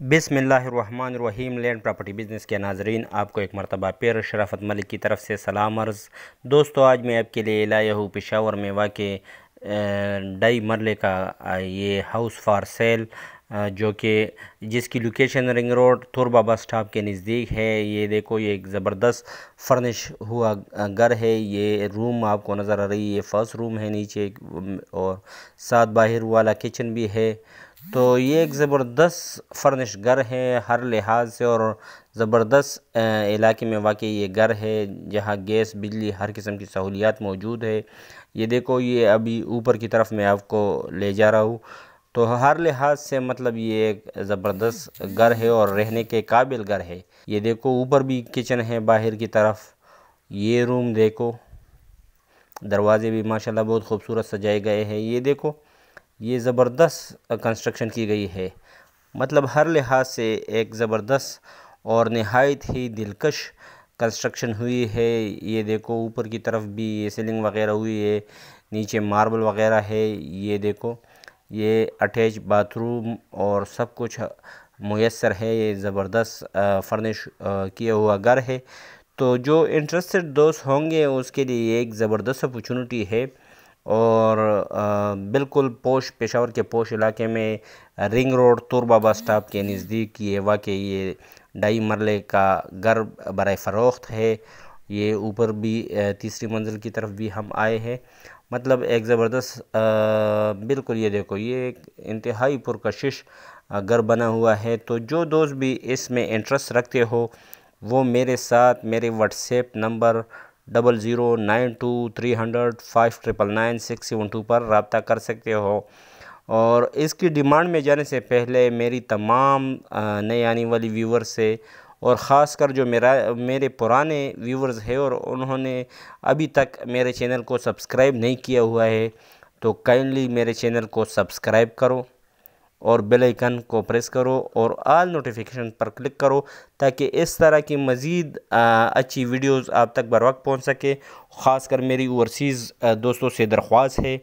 बिस्मिल्लाहिर्रहमानिर्रहीम। Land property business के नाज़रीन, आपको एक मरतबा फिर शराफत मलिक की तरफ से सलाम अर्ज़। दोस्तों, आज मैं आपके लिए लाया हूँ पेशावर में वाक़ डाई मरले का ये हाउस फॉर सेल, जो कि जिसकी location ring road तुरबा bus stop के नज़दीक है। ये देखो, ये एक ज़बरदस्त फर्निश हुआ घर है। ये रूम आपको नज़र आ रही है, ये फर्स्ट रूम है नीचे, और साथ बाहर वाला किचन भी है। तो ये एक ज़बरदस्त फर्निश घर है हर लिहाज से, और ज़बरदस्त इलाके में वाकई ये घर है जहाँ गैस बिजली हर किस्म की सहूलियात मौजूद है। ये देखो, ये अभी ऊपर की तरफ मैं आपको ले जा रहा हूँ। तो हर लिहाज से मतलब ये एक ज़बरदस्त घर है और रहने के काबिल घर है। ये देखो, ऊपर भी किचन है बाहर की तरफ। ये रूम देखो, दरवाज़े भी माशाल्लाह बहुत खूबसूरत सजाए गए हैं। ये देखो, ये ज़बरदस्त कंस्ट्रक्शन की गई है, मतलब हर लिहाज से एक ज़बरदस्त और नहायत ही दिलकश कंस्ट्रक्शन हुई है। ये देखो, ऊपर की तरफ भी ये सीलिंग वगैरह हुई है, नीचे मार्बल वगैरह है। ये देखो, ये अटैच बाथरूम और सब कुछ मुयस्सर है। ये ज़बरदस्त फर्निश किया हुआ घर है। तो जो इंटरेस्टेड दोस्त होंगे उसके लिए एक ज़बरदस्त अपॉर्चुनिटी है, और बिल्कुल पोश पेशावर के पोश इलाके में रिंग रोड तुरबा बस स्टॉप के नज़दीक ये वाकई ये डाई मरले का घर बराए फ़रोख्त है। ये ऊपर भी तीसरी मंजिल की तरफ भी हम आए हैं, मतलब एक ज़बरदस्त बिल्कुल। ये देखो, ये एक इंतहाई पुरकशिश घर बना हुआ है। तो जो दोस्त भी इसमें इंटरेस्ट रखते हो वो मेरे साथ मेरे व्हाट्सएप नंबर 00923005999672 पर रब्ता कर सकते हो। और इसकी डिमांड में जाने से पहले मेरी तमाम नए आने वाली व्यूवर्स से, और ख़ास कर जो मेरे पुराने व्यूवर्स हैं और उन्होंने अभी तक मेरे चैनल को सब्सक्राइब नहीं किया हुआ है, तो काइंडली मेरे चैनल को सब्सक्राइब करो और बेल आइकन को प्रेस करो और ऑल नोटिफिकेशन पर क्लिक करो, ताकि इस तरह की मज़ीद अच्छी वीडियोस आप तक बर वक्त पहुँच सके। ख़ासकर मेरी ओवरसीज़ दोस्तों से दरख्वास्त है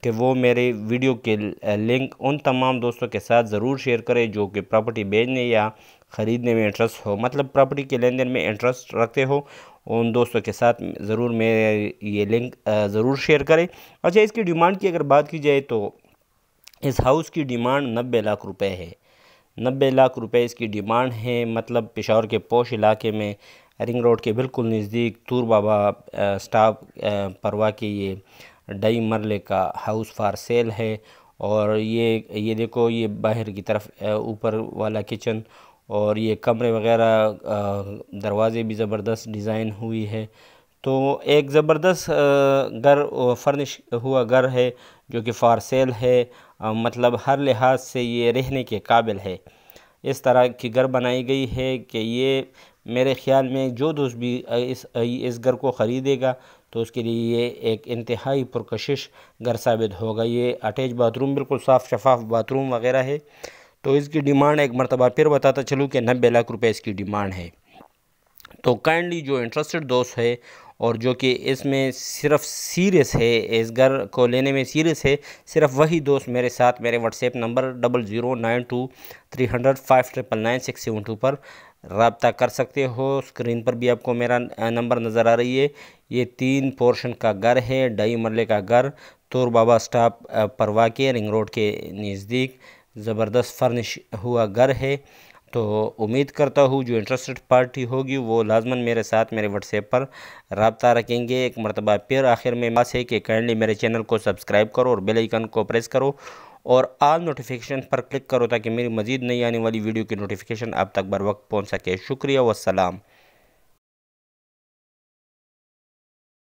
कि वो मेरे वीडियो के लिंक उन तमाम दोस्तों के साथ ज़रूर शेयर करें जो कि प्रॉपर्टी बेचने या ख़रीदने में इंटरेस्ट हो, मतलब प्रॉपर्टी के लेन देन में इंटरेस्ट रखते हो। उन दोस्तों के साथ ज़रूर मेरे ये लिंक ज़रूर शेयर करें। अच्छा, इसकी डिमांड की अगर बात की जाए तो इस हाउस की डिमांड 90 लाख रुपए है। 90 लाख रुपए इसकी डिमांड है, मतलब पेशावर के पोश इलाके में रिंग रोड के बिल्कुल नज़दीक तूर बाबा स्टॉप परवा के ये डाई मरले का हाउस फॉर सेल है। और ये देखो, ये बाहर की तरफ ऊपर वाला किचन और ये कमरे वगैरह, दरवाज़े भी ज़बरदस्त डिज़ाइन हुई है। तो एक ज़बरदस्त घर फर्निश हुआ घर है जो कि फॉर सेल है, मतलब हर लिहाज से ये रहने के काबिल है। इस तरह की घर बनाई गई है कि ये मेरे ख़्याल में जो दोस्त भी इस घर को ख़रीदेगा तो उसके लिए ये एक इंतहाई पुरकशिश घर साबित होगा। ये अटैच बाथरूम, बिल्कुल साफ़ शफाफ बाथरूम वगैरह है। तो इसकी डिमांड एक मरतबा फिर बताता चलूँ कि 90 लाख रुपए इसकी डिमांड है। तो काइंडली जो इंटरेस्टेड दोस्त है और जो कि इसमें सिर्फ सीरियस है, इस घर को लेने में सीरियस है, सिर्फ वही दोस्त मेरे साथ मेरे व्हाट्सएप नंबर 00923005999672 पर रब्ता कर सकते हो। स्क्रीन पर भी आपको मेरा नंबर नज़र आ रही है। ये 3 पोर्शन का घर है, डाई मरले का घर, तोर बाबा स्टॉप परवा के रिंग रोड के नज़दीक ज़बरदस्त फर्निश हुआ घर है। तो उम्मीद करता हूँ जो इंटरेस्टेड पार्टी होगी वो लाजमन मेरे साथ मेरे व्हाट्सएप पर रब्ता रखेंगे। एक मरतबा फिर आखिर में बात है कि काइंडली मेरे चैनल को सब्सक्राइब करो और बेल आइकन को प्रेस करो और ऑल नोटिफिकेशन पर क्लिक करो, ताकि मेरी मज़ीद नई आने वाली वीडियो की नोटिफिकेशन आप तक बर वक्त पहुँच सके। शुक्रिया, वस्सलाम।